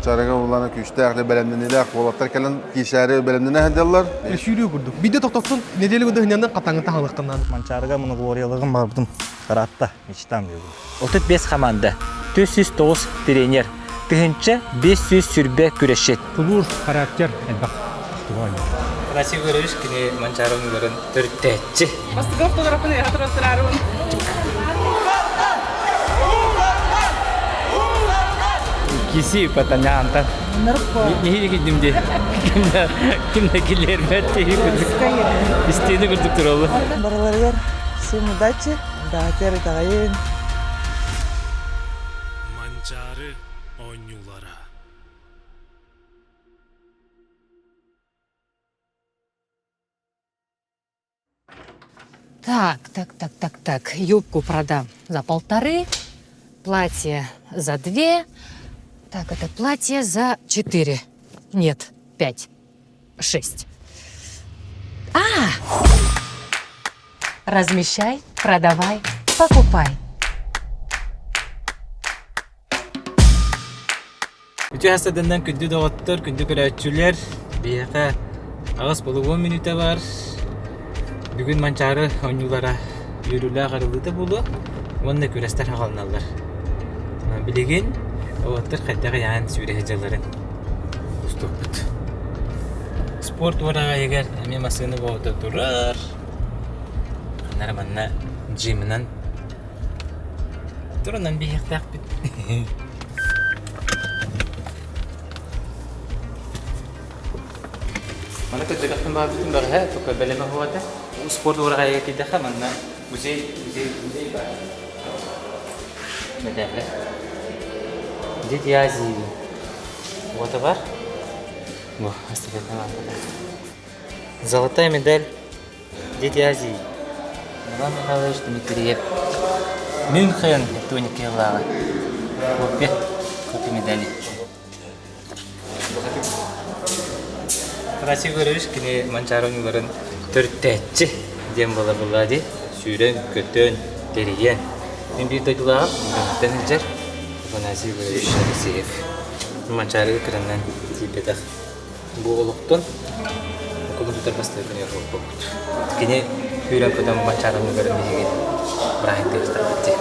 Mançarıga ulana küçte aklı belemdenile akbolatlar kelen kişeri belemdene hediyorlar. Şürüyor kurduk. Bir de toktoksun nedeli gündü hınyandan katangı tahalıkından. Mançarıga bunu gloriyalığın bardım. Karatta, mечтам diyorum. 35 komanda, 409 trener, tığınca 500 sürbe güreşet. Tulur karakter elbak. Nasi goreng kini mancarong goreng tertece. Mas tuh fotografernya ya terus terarun. Kisi pertanyaan tan. Ini kim dia? Kimde kiler mati. İstediğini kurduk turalım. Бараларыгар всем удачи, да, тері тағайын. Манчары ойнулара. Так. Юбку продам за 1,5, платье за 2. Так, это платье за 4. Нет, 5, 6. Размещай, продавай, покупай. Bütün hastadan kündü doktor, kündü küratçüler. Bir yaka ağız bolu 10 minuta var. Bugün mançarı oyunculara yürürlüğe karıldı da bulu. Onunla küresler hakalınarlar. Bilgin, oğutlar kattağı yağın süreheceğlerin. Ustuput. Sport orağa eğer emin masını boğuda durar. Onlara bana jiminden durunan bir yaktak bit. Mana kerja kat tempat itu dah hai, tu kebeli mah huat. Sport orang kaya kita kan mana, musik bah. Macam apa? Jadi azi, buat apa? Wah, astagfirullah. Золотая медаль Дети Азии. Иван Михайлович Дмитриев. Мюнхен, Тони Киллала. Копия медали. Nasi goreng kini mancarong goreng tertece. Dia bola-bola di sudah ketun terian. Ini itu juga tenjer. Nasi goreng sih. Mancarong kerenan si petak. Bolokton. Komputer pasti punya robot. Kini hilang pada mancarong goreng ini. Berarti tertece.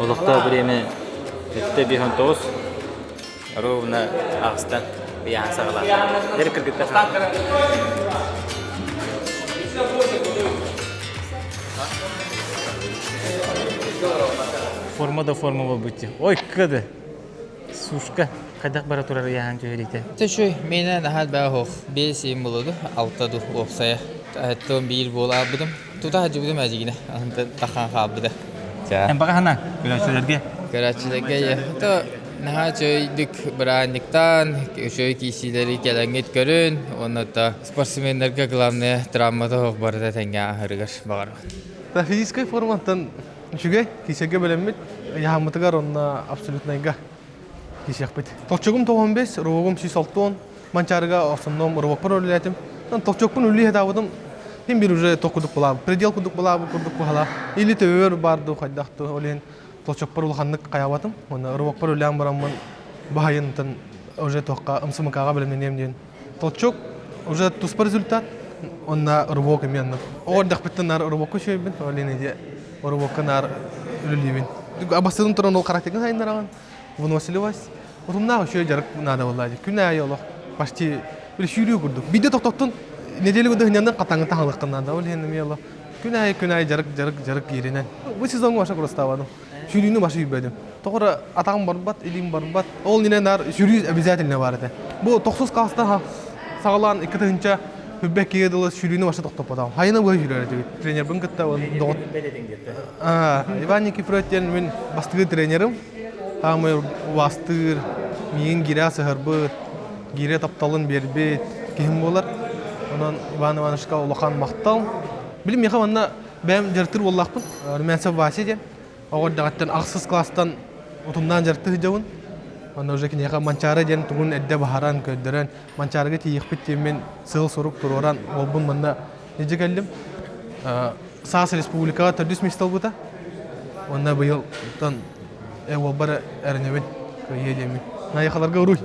Олықта время өтті бейхін тоғыз ровно ағыстан бейхан сағылады. Дәрі кіргітті. Формада форма бол бұтте. Ой, кіді. Сушка. Қайдақ бара тұрар яған түйерейті. Төшөй, менен ахат бәғоқ 5 ем болуды, 6 оқсая. Әттон 1 бола бұдым. Тута хажы бұдым әжігіне. Ағынды таққан қалбыды. Hem baka hana, güreşçilerge. Güreşçilerge ya. To naha çöydük bıraktıktan, şöy kişileri gelengit görün. Onu da sportsmenlerge главное травмада хоқ барда тенге ахыргар багар. Та физической форматтан шугай кисеге белеммит яхамытыгар онна абсолютно ига кисекпит. Токчогум 95, ровогум 6 манчарга основном ровокпар олетим. Токчогпун үлли хедавдым. Hem bir уже токудук була, предел кудук була, курдук була. Или төвөр барды хайдакты олен токчокпар улханнык каябатым. Оны ровокпар улям барамын баайынтын уже токка ымсымыкага белемнем ден. Токчок уже туспа результат. Онна ровок эменнер. Ордак биттен ровокко шөйбүн, олен иде ровокка нар үлүлүбүн. Абасынын туран ол карактеген сайындараган. Выносилевас. Отумна шөй жарык нада болду. Күнә йолок. Почти бир шүрүү курдук. Биде токтоктун недели года хняндан катаңы тахалыккандан да ол эми ялла күнай жарык еринен бу сезонго баша курастабадым шүрүүнү башы үйбөдүм тогора атагым барбат илим барбат ол ненен ар шүрүү обязательно бар эте бу 90 класстан сагалан 2 тыгынча хүббек кегедылы шүрүүнү баша токтоппадам хайына бой жүрөр эти тренер бун кытта догот Иван Никифоровичтен мен бастыгы тренерим хамы бастыр мен гире сыгырбыт гире тапталын бербет ким болар. Ondan Ivан Ивановичка улахан мактал. Билим яхаманна бәм жартыр боллакпын. Рүмәнсә Вася ден. Огор дагаттан аксыз класстан утумнан жарты жауын. Онда уже кинеха манчары ден тугун эдде бахаран көддөрөн манчарыга тиихпит темен сыл сорук туроран олбун мында неже келдим. Саас республикага төрдүс мистал бута. Онда быйыл тон олбар эрнебин көйедеми. Наяхаларга уруй.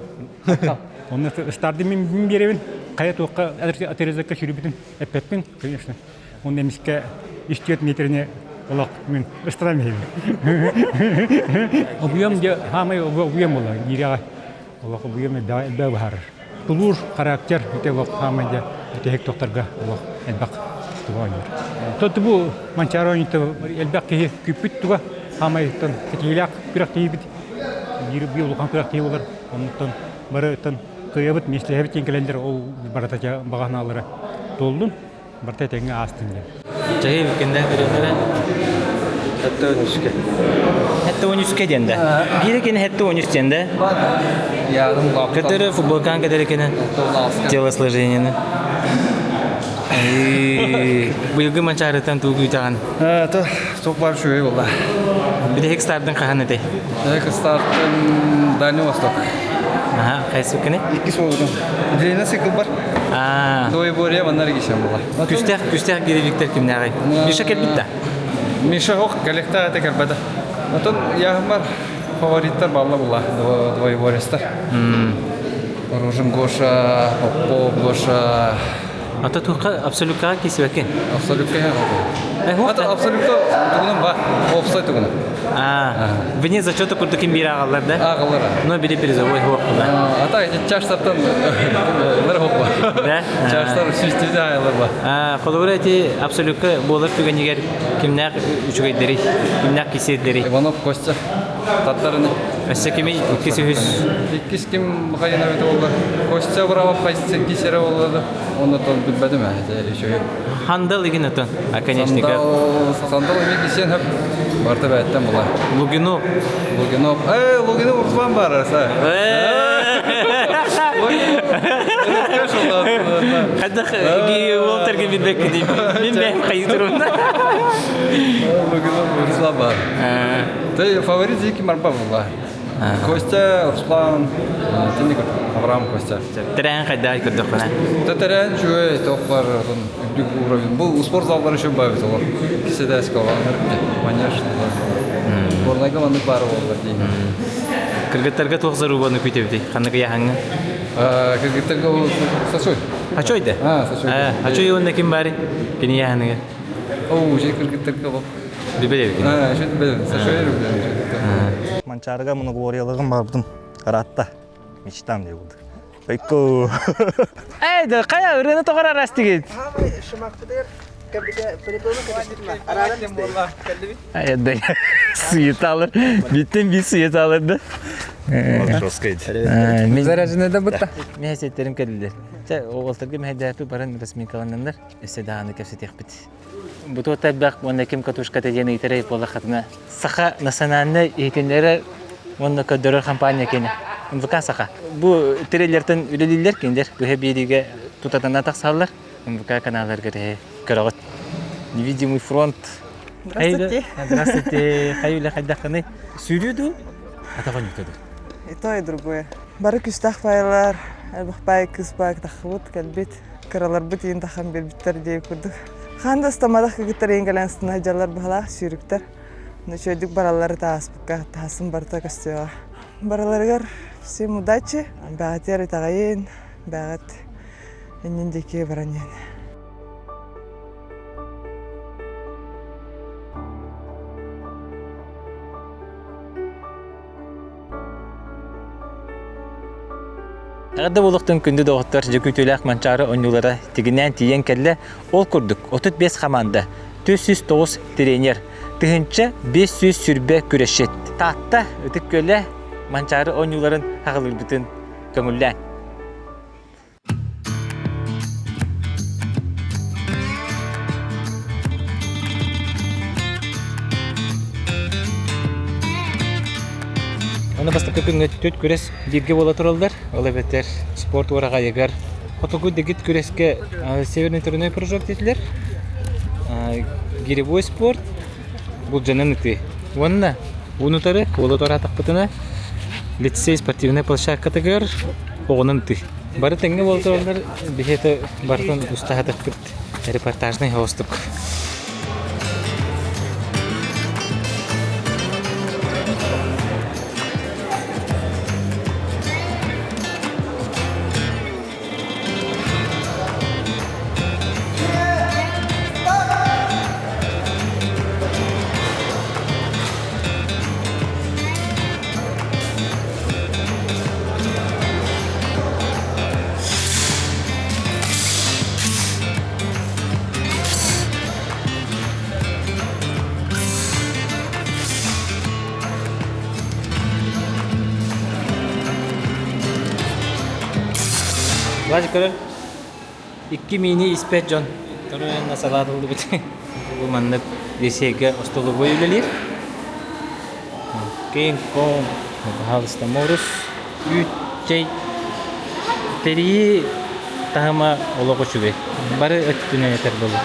Оны старды мен беребин. Кая тоққа атерезакка жүрүбүтүн эппеппин, конечно. Он эмиске 3 метріне олақ мен ыстырамын. Объем де хамай объем бола, гиряга. Олақ объем да бар. Тулур характер те олақ хамай де тек тоқтарға олақ элбак туганыр. Тот бу манчароните элбак күпүт туга хамай тон текилак пирак тийбит. Гирби олқан пирак тийбулар. Онтон барытын кыябыт мислебит кеңкелендер ол баратача баганалары толдун. Барта теңге астын. Жайы бүкенде көрөтөрө. Хәтта 13 денде. Бирекене хәтта 13 денде. Кәдәре футболкан кәдәре кене. Телосложениене. Быйылгы манчарытан тугу таган. То çok var şöyle valla. Bir de Hextar'dan kahanete. Hextar'dan Daniel Vostok. Aha, kaysı kene? İkisi oldu. Dilene sıkıl var. Doy buraya vanlar geçen valla. Küster gelecekler kimler ay? Mişa kelbitte. Mişa yok, kalekta tekrar bada. Atın yahmar favoritler valla valla. Doy borestar. Rojin Goşa, Popov Goşa. Ata tuqa absolutka kisveke. Absolutka ya. Ata absolutka tuğunun var. Offside tuğunun. Вне зачета курды ким бир агалар да? Агалар. Но бири призовой хок да. Ата чаштартан бир хок бар. Да? Чаштар систеде агалар бар. Холоврети абсолютка болар түгенегер кимнәк үчүгәйдери, кимнәк киседери. Иванов Костя. Татарны. Әсә кеме икесе хүс. Икес ким багайна бит булды. Костя бравап кайсы кисере булды. Оны тон билбедим әйтә. Хандал иген ата, конечно. Сандал иген кисен хәп барты бәйттән була. Лугинов. Лугинов Руслан бар аса. Хәдә ги Волтерге билбек ди. Мин бәм кайдырым. Лугинов Руслан бар. Ты фаворит зики марба була. Костя, Руслан, Тинник, Авраам Костя. Трен хәдә күрдек менә. Трен шуй тоқпар дүк уровень. Бу спорт заллары өчен бай бит алар. Киседә скалалар. Конечно. Борнайга маны бар булды ди. Кыргыттарга 90 рубаны күтәбди. Ханныга яһаңы. Кыргыттарга сачой. Ачойда? Сачой. Ачой онда ким бар? Кини яһаңы. Же кыргыттарга бу. Дибелеби. Же дибелеби. Сачой рубен. Манчарыга муну гориялыгым бардым. Каратта. Мечтам деп булды. Байко. Да кая үрәне тогара растигит. Шымактыдыр. Кабиде приколы кабитма. Арарам болла. Ayda sıyıtalar. Bittim bir sıyıtalar da. Заряжены да бутта. Mehasetlerim geldiler. Oğullarga mehadepi baran resmi kalanlar. Esedağını kefsetek bit. Bu totabak onda kim katushka tejeni itere bola khatna. Saha nasananne ekenlere onda kadar kampanya kene. Mvka saha. Bu trailerden üleliler kinder. Bu hebiriga tutatan taksallar. Mvka kanallarga карагат. Невидимый фронт. Здравствуйте. Здравствуйте. Хаюля хаддаханы. Сүрюду. Атаган ютады. И то, и другое. Бары күстах байлар, албахпай кызбак тахвут калбит. Каралар бит ин тахан белбиттер дей күрдүк. Ханда стамадах кыгыттар энгелен стынажалар бахалах сүйрүктер. Ночойдук баралары тааспыкка тасын барта костюга. Бараларгар всем удачи. Бәгатер итагайын. Бәгат эннендеке баранен. Ағады болуқтың күнді доғыттар жүкүтіләк манчары ойнулары тігінен тиен кәлі ол күрдік 35 команда, 409 тренер, тігінші 500 сүрбе күрешет. Таатта өтік көлі манчары ойнуларын ағылыр бүтін көңіллән. Оны бастапқы күнгі төт күрес дирге бола тұралдар. Ол әбеттер спорт ораға егер. Отогу дегит күреске северный турной кружок детілер. Гиревой спорт. Бұл жанын үті. Онына Унутары, олотор атақпытына лицей спортивная площадкатыгар оғынан ты. Бары тәңге болторлар бихеті бартын ұстағатықпыт репортажный хостук. Лажы көрір, 2 мини испет жон. Тұры насалады oldu бітті. Бұл маннып десеге остолы бой өлелер. Кейін ком, халыста морус, үтчей, терии тағыма олығы шүбе. Бары өттіне етер болу.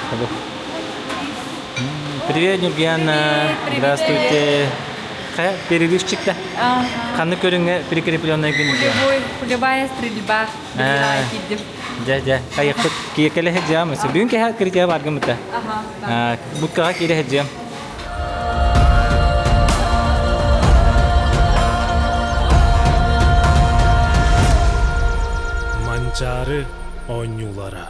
Привет, Нургияна. Здравствуйте. Перерывчик-то. Қаны көріңе прикрепленный күн. Полевая стрельба. Ja. Қайықпыт киекелі хеджам. Бүгін кеға кіртеға барғымыта. Бұтқаға кейді хеджам. Манчары ойнулара.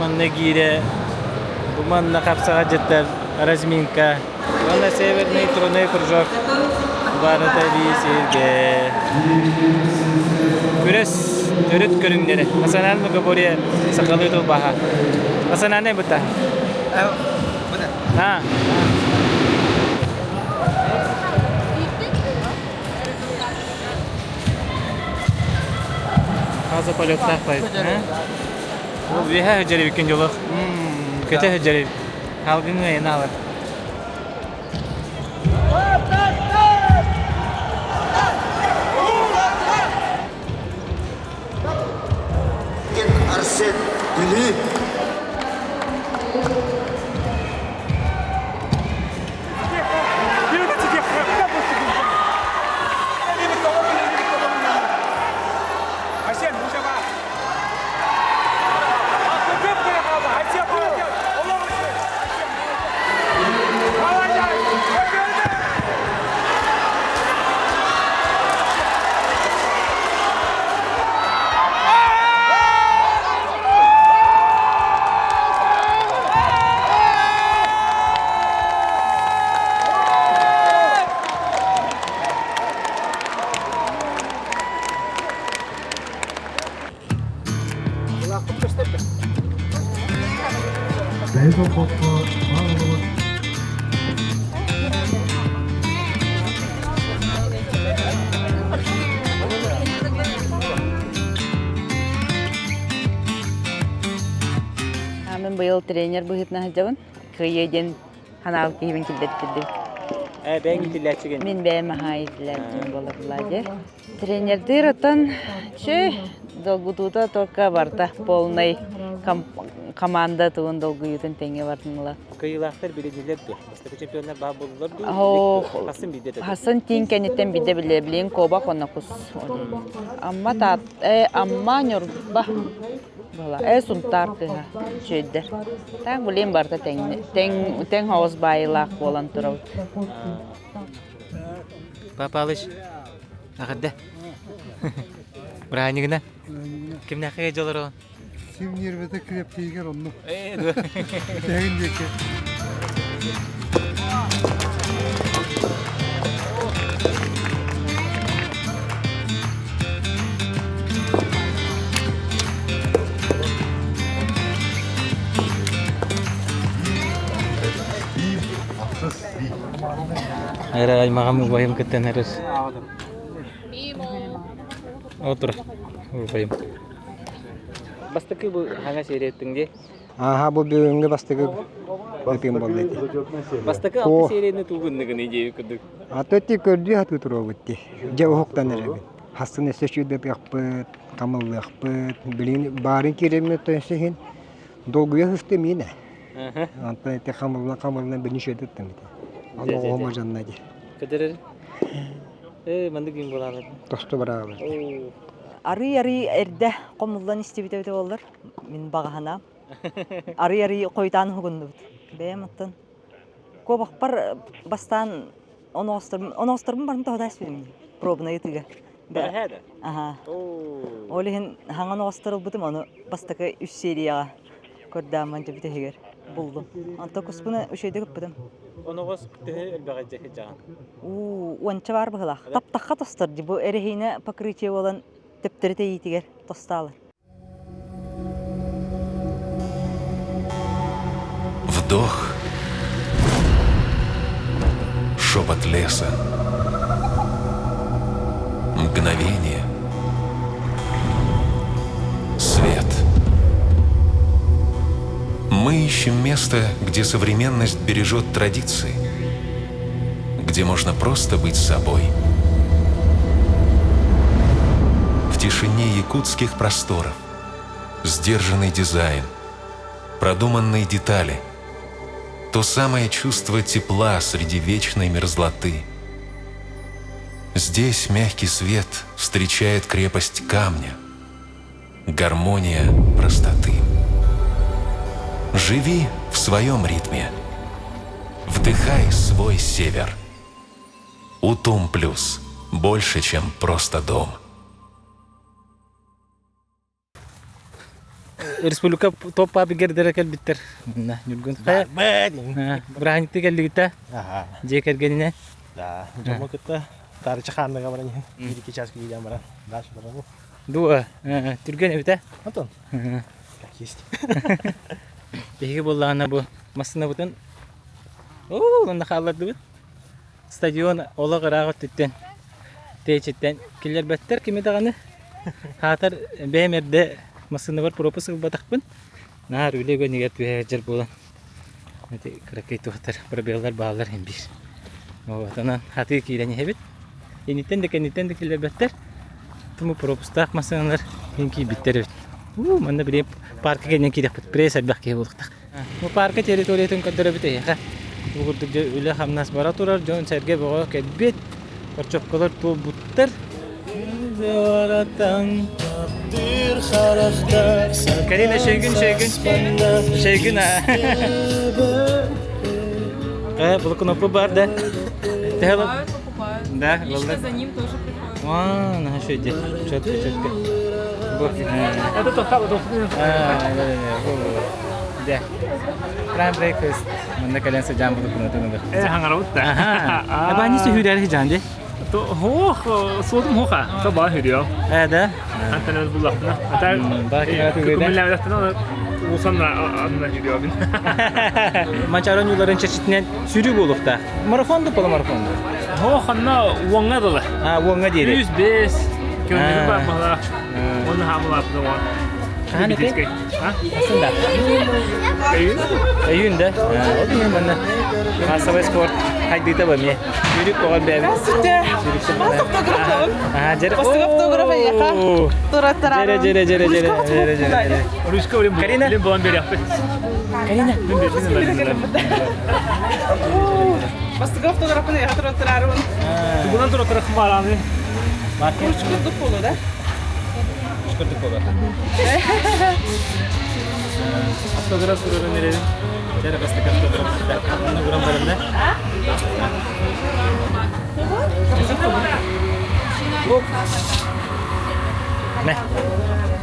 Манна гире, манна капсага жеттер, разминка. Манна северный тройной кружок. Барыта бисирге. Күрес төрөт көрүңдери. Асанан мугабория сакалы толбаха. Асанан не бута? Бута. Каза полёттах байт. Ол веха хыджары беккен жолық. Көте хыджары. Халгың өйін алыр. Арсен Гүлі. Мен быйыл тренер быгытна хажабын. Кыйеден ханал кийбин килдеттирдим. Бәң итиләчеген. Мен бәме хайтләрдем булып ладер. Тренердер отан че долгутута только барта полный команда туын долгуютын теңе бартынла. Кыйлахтар биледилер бе. Бастапы чемпионлар ба болдылар ду. Хасын биде. Хасын тинкенеттен биде билеблин коба коннакус. Амма та амма нюрба. Бала, сунтар кыга чөйдер. Таң булем барта тең хаус байлак болан турау. Папалыш. Агадда. Бранигна. Кимне хәҗә җалар ул? Ким нервете килеп кигән онны. Тәгин деке. Ара аймагам байым кеттен арыс. Отур. Байым. Бастыкы бу хана сериеттиңде? Бу бүгүнгө бастыгы өтүм болду. Бастыкы алты серияны тугуннугун идея көрдүк. Атөти көрдү хату туробутти. Же октан эребин. Хастын эсечүдө яппыт, камыллыкпыт, билин барын кереме төнсөһүн. Долгуя хысты мине. Антан те камылдан бирнеше өттүм. Аны ома жанна ди. Кедерер? Мандык ким болар? Тосто барабы. Ары эрде комулдан истебите болар. Мен багахана. Ары койтан хугунду. Бематтан. Кобакпар бастан оностырмын барын тоодас билим. Пробна етиге. Бәһәдә. Аха. Олehen ханган оностырыл бутым аны бастакы 3 серияга көрдәмән дип тегер булды. Анта куспуна өшөйдө көппедем. Оногос тәһә элбәгә җәһәҗән. Уанча бар быгыла. Таптакка тостыр ди бу эрехине покрытие болан тептерте йитигер тосталы. Вдох. Шепот леса. Мгновение. Свет. Мы ищем место, где современность бережет традиции, где можно просто быть собой. В тишине якутских просторов сдержанный дизайн, продуманные детали, то самое чувство тепла среди вечной мерзлоты. Здесь мягкий свет встречает крепость камня, гармония простоты. Живи в своем ритме. Вдыхай свой север. Утум Плюс. Больше, чем просто дом. Республика топ абигердер келбиттер. Мына жүргөн. Браханик келдигите. Жекергенине. Да, жама кытта тарчы ханныга баран. Бирки чашка кийген баран. Даш баран. Дуа, түрген эбите? Антон. Как есть. Беги боллана бу масына бутын. Онда халларды бит. Стадион олагырагы төттен. Течеттен килер беттер киме даганы. Хатыр бемерде масына бар пропуск батакпын. Нар үлегө негер түгәҗер болан. Эти кракей тухтар пробеллар баалар hem bir. Оотанан хаты кирене хебит. Энитен де килер беттер. Туму пропустак масыналар хенки биттер. Манда бир паркка келген кирек бит. Пресс албак ке болдук. Бу паркка территориятын көндөрө бит эха. Бугурдук үле хамнас бара турар, жон серге бого кетбит. Корчокколор тул буттар. Зоратан тапдир харахта. Карина шегин. Бұл кнопка бар, да? Бывают покупают. Да, лично за ним тоже приходят. На что иди? Четко. Это то хало. Да. Prime breakfast. Мында каленсе жам булып кунатындар. Хангараутта. Абани сүйдәр жанды. صوتهم هوخا طبعا هديو هذا انت نازل لحظه وصلنا عندنا هديو بين Maçaron yolların çeşitliğinden sürü bulup da. Marafondu pala marafondu. Hoxanna wonga dala. Wonga diye. 105 kilometre bakmalar. Onu hamladı var. Hani ki? Aslında. Ayun da. O da bana. Asabay spor. Haydi tabii mi? Yürüyüp kovan bir. Basite. Bas fotoğrafı. Jere. Bas fotoğrafı ya. Turat. Jere. Ruska olim. Karina. Lim bulan bir yaptı. Karina. Bas fotoğrafını ya turat. Bundan sonra tarafım var abi. Market. Çıkırdık polo da. Çıkırdık polo. Fotoğraf sürüyorum nereye? Jere bastı fotoğraf. Bunu buram barında. Ne?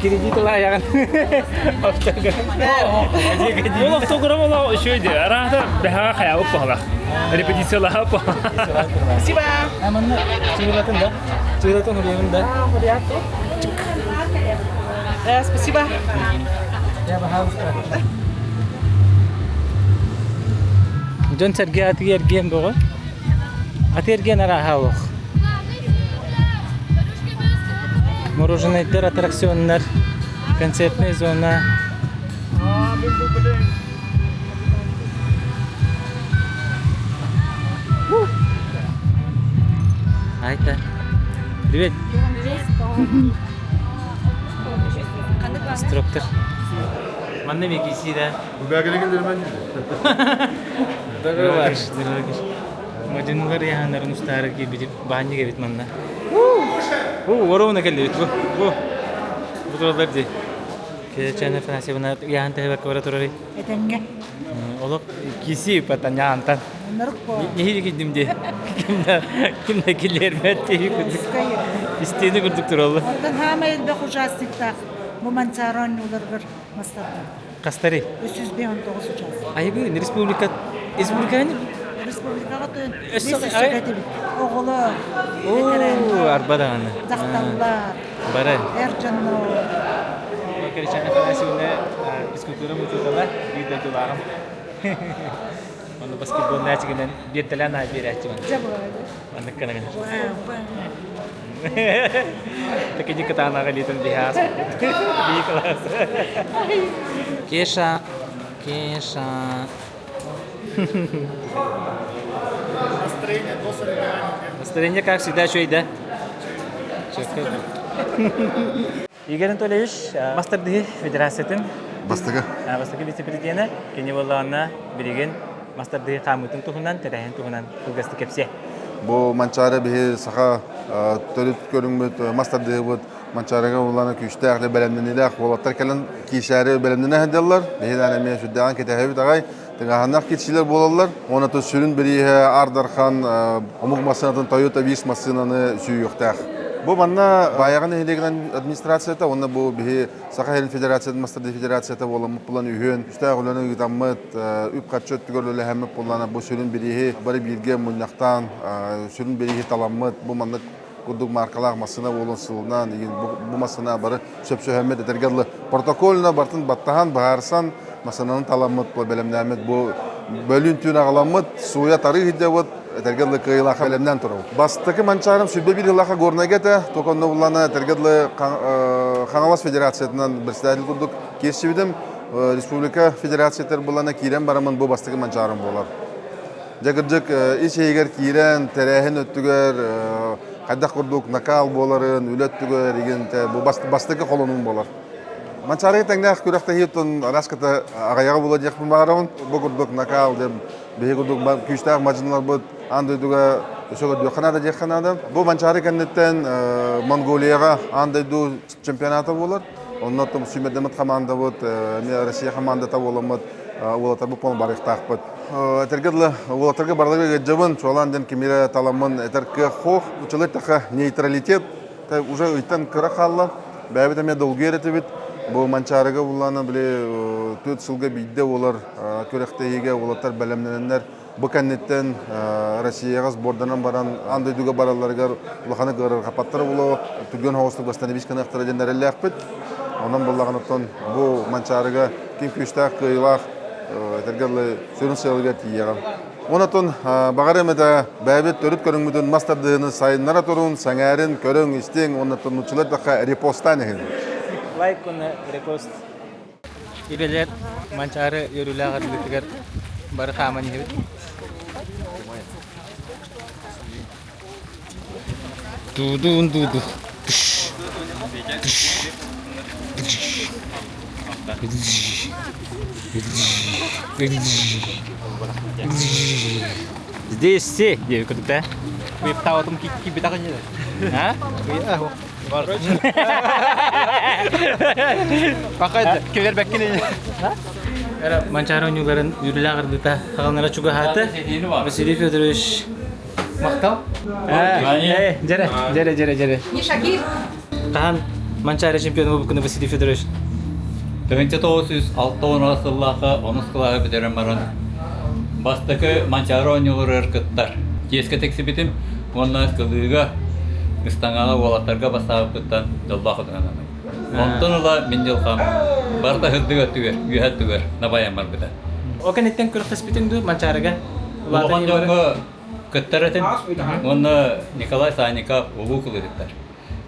Kirici tulah ya kan? Bu fotoğraf ola şöyle arada behaga kaya uppahala. Repetisiyolar apa? Siapa? Aman Cilatun da. Cilatun huriyan da. Спасибо. Ya bahas. Дон Сергей атыерген бого. Атыерген арахаух. Мороженое-тер, аттракционнар, концертная зона. Айта. Привет. Инструктор. Манна мекиси да. Дагар. Мадинлар яханарын устары кебит баһанны кебит манна. Воровна келди. Бутулар ди. Кечене фанасибна яхан тәһәбә квараторы. Этенге. Олок киси патanya антан. Нехи гидимде. Кимде килер бәтте күдүк. Истеди күдүк туралы. Ondan hama elde hujastıkta bu mançaron yollardır mastırdı. Кастари. 319 hujası. Ayı bu Respublika ne? Respublikaga tön. Ösü- Biz ay- söyledi. Oğulu. Oo, arbada ana. Zaktallar. Bara. Ercanno. Oke, chana fanasibna diskutura mututala vida dolarım. Onu basketbol näçiginden bir tala na bir açıman. Anlık kana. Такие катана галитан бихас. Би класс. Кеша. Настроение как всегда чуйда. Игорь Анатольевич, Мастер-ди Федерациятын Бастыгы. Бастыгы вице-президенті кені болағына білеген Мастер-ди қамытын тұғынан, тәрәйін тұғынан ұлғасты кепсе. Бу манчары бихи саха төлүт көрүңбүт мастарды бут манчарыга улана күчтө ахле белемдениле ахвалаттар келен кишәре белемдене хәдәлләр бихи дәнәме шуддан кетәһәбит агай тәгәһәннәк китшиләр булалар оны то сүрүн бирие Ардархан омугмасынатын Toyota Wish машинаны сүйүктәх. Бу манна баягын элеген администрацияда онда бу бихи саха хел федерацияда мастарды федерацияда болам план үйөн үстә гөлөнө гытаммыт үп катчот түгөлле һәм булана бу сүрүн бирие бары бирге муннактан сүрүн бирие таламмыт бу манна кудук маркалар масына болон сылынан бу масына бары сөпсө хәммет этергәлле протоколна бартын баттахан барсан масынын таламмыт бу белемнәмет бу бөлүн түн агаламмыт суя тарихи деп этергәлле кыйла хәлемнән тору. Бастыкы манчарым сүбе бир илаха горнагета токонно булана этергәлле Ханалас федерациятынан председатель кудук кесибидем республика федерациятер булана кирен барамын бу бастыкы манчарым болар. Жагыржык иш егер кирен терехин өттүгөр кайдак курдук накал боларын үлөттүгөр деген бу бастыкы колонун болар. Манчарыгы тәңнәк күрәктә хиттон раската агаяга була дияқпын барамын. Бу курдук накал деп беге курдук күчтәк мажынлар бу андыйдуга өсөгө дөханада дияқанада. Бу манчары кеннеттен Монголияга андыйду чемпионаты болар. Оннан соң Сүмедемет команда бут, Россия командата боламыт. Улатар бу пон барыктакпыт. Этергедле улатарга барлыгы жабын чоланден кимире таламын этерке хох учылыктака нейтралитет уже ыйтан кыракалла. Бәбите ме долгеретебит. Бу манчарыга буланы биле 4 жылга бидде олар көрәктәйгә улатар белемнәннәр бу кәннеттен Россияга сборданан баран андыйдуга бараларга улаханы гырыр капаттар булу түгөн хавыслык бастаны биш кына актырыденнәр ләхпет. Онан буллаганаттан бу манчарыга ким күчтәк кыйлах этергәле сүрүн селгә тияган. Онатон багаремеда бәбит төрүт көрүңмүдөн мастардыны сайыннара турун саңарын көрөң истең онатон учулар да репостан эгин. Лайк оны репост. Ибелер манчары йөрүләгә диләр бары хаман һәбит. Дуду. Здесь все, где когда вы птау там кипитака не. А? Пока келер бәккене. Ара манчары ойнууларын юрилагыр дита хагалнара чуга хаты. Василий Федорович мактал. Жаре. Не Шакир. Кахан манчары чемпионы булып кына Василий Федорович. 1906 жыллағы онускылағы бідерін баран. Бастықы манчары ойнылыр ыркыттар. Кеске тексібітім, онна кылыға ұстаңағы олаттарға басағы күттан долбақы дұнанамай. Онтын ұла мен жылқам барда хырдыға түгер, үйәт түгер, набаян бар біді. Окен еттен көріқтес бітіңді манчарыға? Улахан жоңго кыттаратын, оны Николай Санников улу кылыгыттар.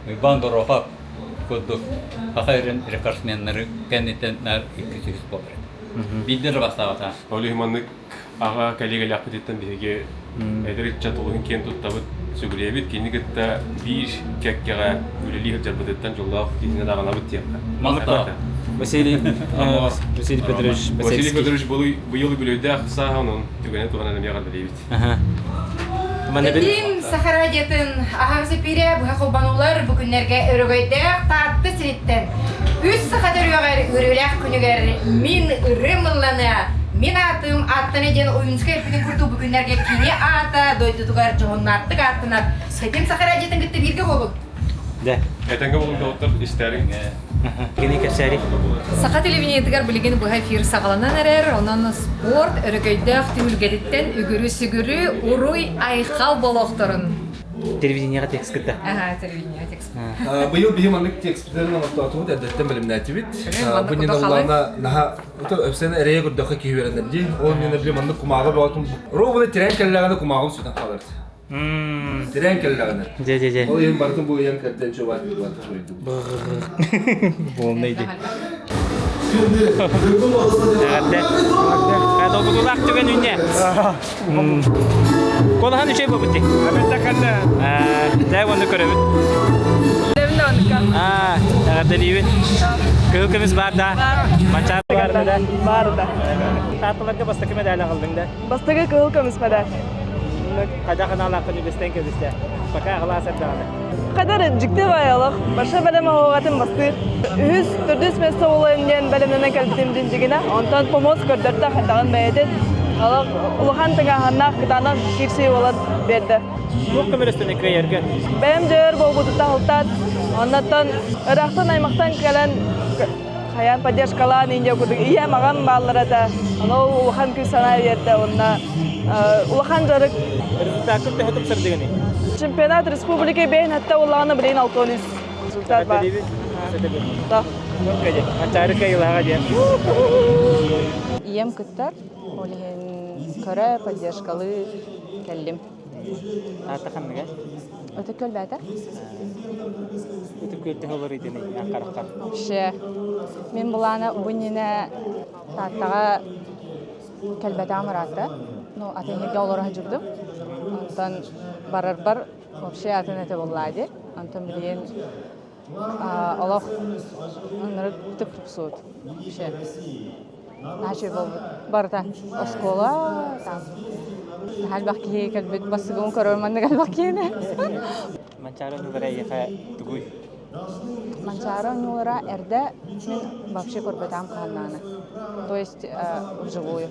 Иван Дорохов кудук ахайрын рекордсменнары кеннетеннер 200 болар. Бидер баставата. Олиманнык ага коллегалар пететтен биге эдерича толгын кен туттабыт сүгүребит кинигетте бир кеккеге үлели жарбыттан жоллап кине дагана бит яка. Мақта. Василий Петрович Василий быйыл бүлөйдө саһанын түгөнө туган эме ягар дейбит. Эдин Сахарадетін ағағызы пере бұға қолбанулар бүкінлерге өрігойдек татты сіреттен. Үс сақатыр өғар өрілек күнігер min ұрымыланы, min атым аттын еден ойынсқа ерпінің күрді бүкінлерге кейне ата, дойды тұғар жоғыннаттық аттынат. Эдин Сахарадетін күтті бірге болу. Да. Этенге болу да отыр истерин. Гений кәсәри. Сақа телевидениетігер білген бұға эфир сағаланан әрер, онан спорт, өрігейдіқ түйілгедеттен үгірі-сүгірі ұруй айқал болуқтырын. Телевидениеға текст кітті. Телевидение текст. Бұйыл бейім анық тексттерін аңықтатуыд әдеттен білімнәті бит. Бұнен оларына наға өпсені әрейе күрдіқі кейі берендер дей. Ол мен білім анық құмағы болатын. Ровыны терен кәліләғаны құмағын сөйтен қалырды. Терен кәліләғаны. Же. Ол ең бартын бұл ең кәрден шо баты қойды. Болмайды. Қайда оқытулақ түген үйне. Қолыған үшей бұл бұтты? Әбетті қанды. Дәй оны көребіт. Левінде онықа. Тағырды дейбіт. Күйікіміз бар да. Манчарды бар да. Бар да. Тартыларға бастықы медалі қылдың да. Бастығы күйікіміз медалі. Қайда қаналақын үлестен көбісті. Бақа ғылас әбдағады. Қадар жүкті байалық, баша бәлемі оғатын басты. Үз түрдіс мәсі олайын бәлемнен кәлбітімден жігіна, онтан помоз көрдірді қайдаған бәйедет. Улыхан тыңағаннақ қытанақ керсей олад берді. Бұл көмірістің екре ерген? Бәлем жөр бол бұдыта қылтат. Оннаттан ұрақтан аймақтан кәлін қаян поддержкалан инде күрдік. Ие маған баллары да. Улыхан күз сана берді. Улыхан жарық. Результаты хөтіп сыр дегені? Чемпионат республики бейін әтті олағаны білейін 600 результат бар. Да. Манчары кайылаға ден. Ием күттар, олеген көрі поддержкалы кәлім. Аты қанныға? Өті көл бәді? Өті көлтің олар едені, ақарыққа. Ше, мен бұланы бұніне таттаға кәлбәді амыраты. Атенеге оларға жүрдім. Антон барар вообще атенете болады. Антон білген олақ оныры күтіп тұпсуыд. Вообще. Нәші бол барда оскола. Әлбақ кейі кәлбет басығын көрерманды әлбақ кейіне. Манчары нүгірі еқа түгуй? Манчары нүгірі әрді мен вообще көрбетам қаннаны. То есть вживую.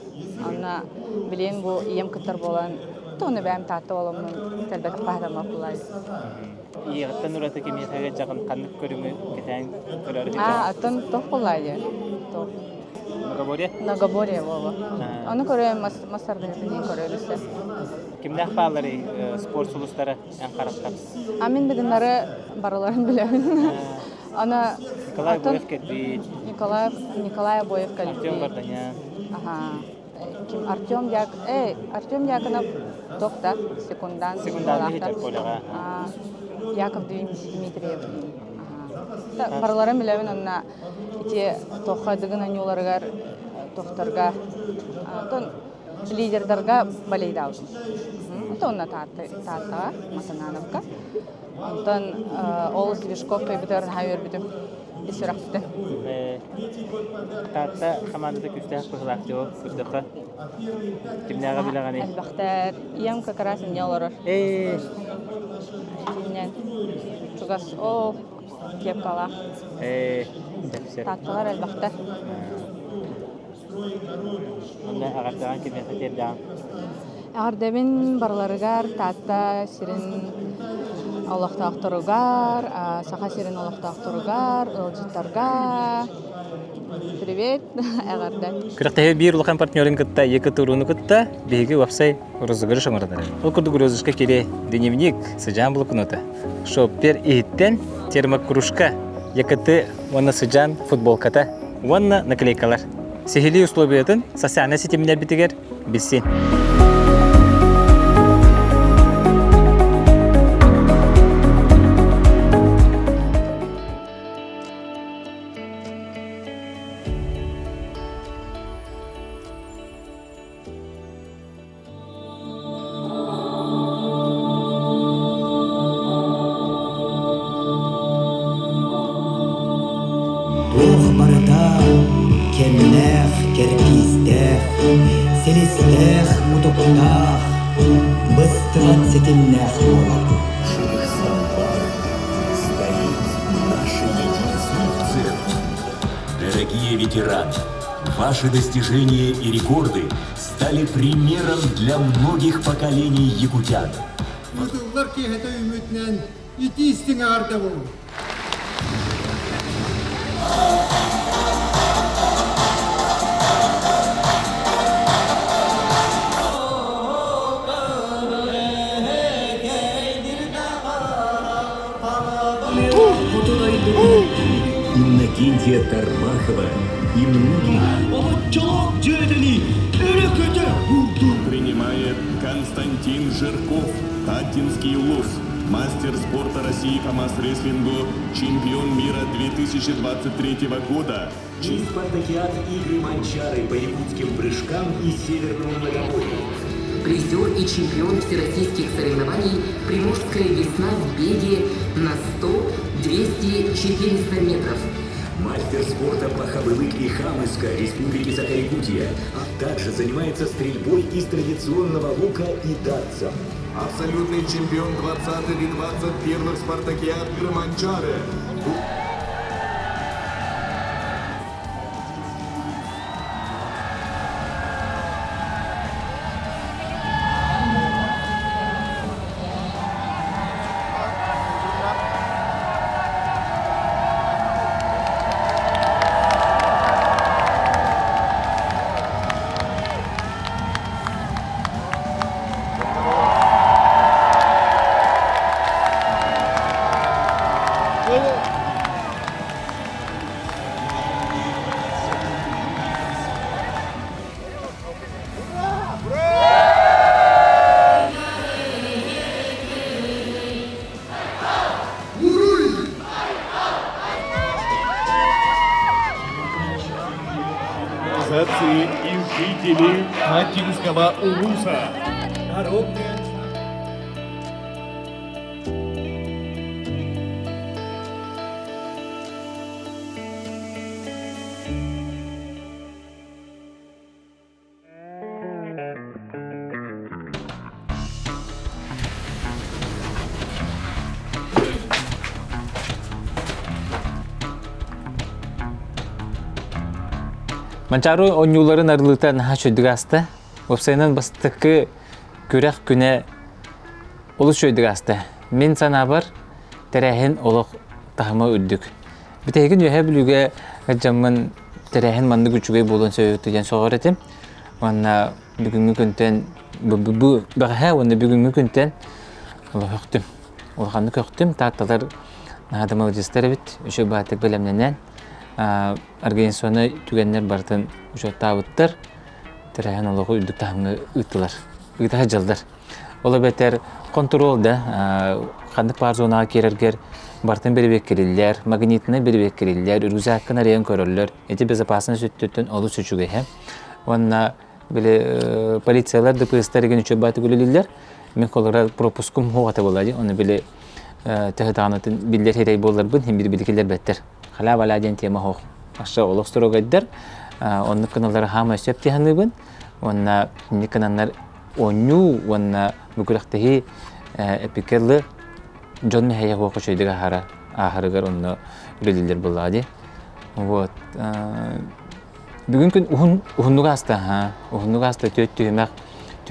Анна білен бұл ем күттір болан, тоны бәм татты оламын тәлбәті қадама бұлайды. Иғыттан ұраты кеметіге жағын қанық көріңі кетәйін көрәрі аттан тоқ бұлайды. Нагабория? Нагабория болу. Оны көрейін мастардың етінен көрерісі. Кімді ақпалары спорт сұлыстары ән қараққа? Мен бігінлері барыларын білемін. Николай Боев кәлбейт. Николай Боев кәлбейт. Артем Варданян. Артем Яконов тоқта секундан. Секундан жетер қолаға. Яков Дмитриев. Барыларын білемін, онына тоққа дығын анюларығар тоқтарға, лидердарға балейді алдым. Онна таттаға, Матанановқа. Онтан ол Свешков көйбітерін хайыр бітім. Исірақ біті. Татта командада күстәк бұғылақ жоқ, күрдіқі. Кімнәға біліғаны? Әлбақтар, ем көкірасың не оларыр? Тінен, чугас, ол кепкалақ. Татталар әлбақтар. Онда ағардаған кеметі тердіған? Ағардабын барларығар, татта сирин олақтақтырығар, сақа сирин олақтақтырығар, ылжыттарға. Привет, ағарда. Күріқтегі бір ұлған партнерін күтті, екі тұруыны күтті, бейгі вапсай ұрызығыры шамырдары. Ол күрді күрізішқа келе дневник сыжан бұл күніті. Шоппер еттен термок кружка, екіті оны сыжан футболката, оны наклейкалар. Сехили условиятын социальный сетемінер бітігер білсен. Керпистех, селистех, мутуктах, быстро цетельнех молот. Ших Самбар стоит наше единство в центре. Дорогие ветераны, ваши достижения и рекорды стали примером для многих поколений якутян. Мутуллар кехете үмүтнен итистиң арда болу. Иннокентия Тармахова и многие. Принимает Константин Жирков, Татинский улус, мастер спорта России по масс-рестлингу, чемпион мира 2023 года. Спартакиад игры Манчары по якутским прыжкам и северному многоборью. Призер и чемпион всероссийских соревнований «Приморская весна» в беге на 100, 200, 400 метров. Мастер спорта по Хабылык и Хамыска Республики Саха-Якутия. Также занимается стрельбой из традиционного лука и дартсом. Абсолютный чемпион 20 и 21 спартакиад игры Манчары. Организации и жители Татинского улуса. Манчару онюларын арылыта наха чөйдігасты. Опсайнан бастықы көрек күне олы чөйдігасты. Мен санабар тәрәхін олық тахыма үддік. Бітейгін өйе білуге ғаджамын тәрәхін манды күчіге болын сөйттіген соғыр етім. Онна бүгінгі күнтен, баға онна бүгінгі күнтен олы көқтім. Олғанды көқтім, тақталар нағадымал жестері біт, үші бағатық бөлемненен. Организационы түгеннер бартын үшотта абыттар, тәрәхін олығы үлдік тахымға ұйттылар, ұйттаға жылдар. Ола бәтер контролда, қандық бар зонаға керергер, бартын беребек керелілер, магнитіні беребек керелілер, үргізі аққын ариян көрілілер, әте безопасыны сүттіттін олы сүчуге. Онна полициялар ДПС-тар еген үші баты көлелілер, мен қолыра пропускум хоғаты болады, оны біле тәхітағанатын білдер херей болар бұн, хем бір-білікелер бәттер. Хала баладен тема хоқ. Аша олық сұрағайдар, онны каналары хама сөп тегені бұн, онна не каналар оңу, онна бүкіріқтігі эпикерлі жон мехайя хоқы шөйдігі ахарығар онны үлелілер болады. Бүгін күн ұхыннуға аста төт түйімәк,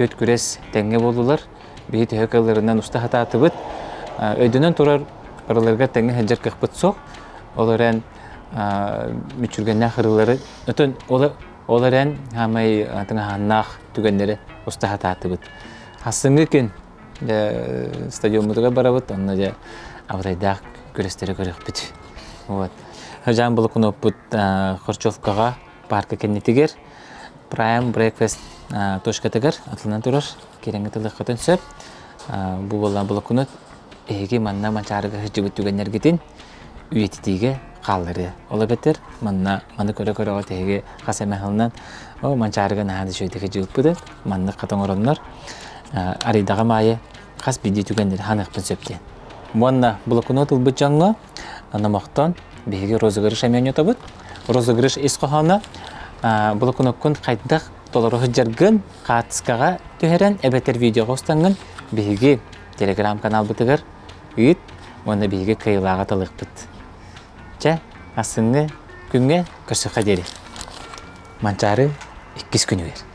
төт күрес тәңге болулар, бейі түйекаларынан ұста хататы бұд, өйдінен тұрар араларға тәңге хәджар қықпыт соқ, оларан мүчүргеннә хырылары, өтөн оларан хамай ханнақ түгеннері ұста хататы бұд. Хасыңғы күн стадионымызға барабыд, онна да абырайдақ көрестері көрек бұд. Жан бұл күн өппұд Хорчевкаға парка кеннетігер, Prime Breakfast тошкатығыр, атылынан тұрар, кереңгі тылық қытын сөп. Бұл болан бұл күн әйге манна манчарыға жібіт түгеннер кетін, үйететіге қалдыры. Ола бәттер, маны көрі-көрі оғат әйге қаса мәхілінен манчарыға нағады шөйдігі жібіт бұды, манны қатын оранлар. Арыйдаға майы қас биді түгеннер ханықпын сөптен. Мұнна бұл күн өтіл бұд жаңға, намақтан бейге розыгырыш әмен өті бұд. Розыгырыш ес қоғаны Булукуноккун кайдах толору жаргын катыскага төһөрөн эбетер видеого устангын биги телеграм канал бытыгар үйт оны биги кыйлага талыкпыт. Ча асынгы күнгө көсөкө дери. Манчары 2 күнү бер.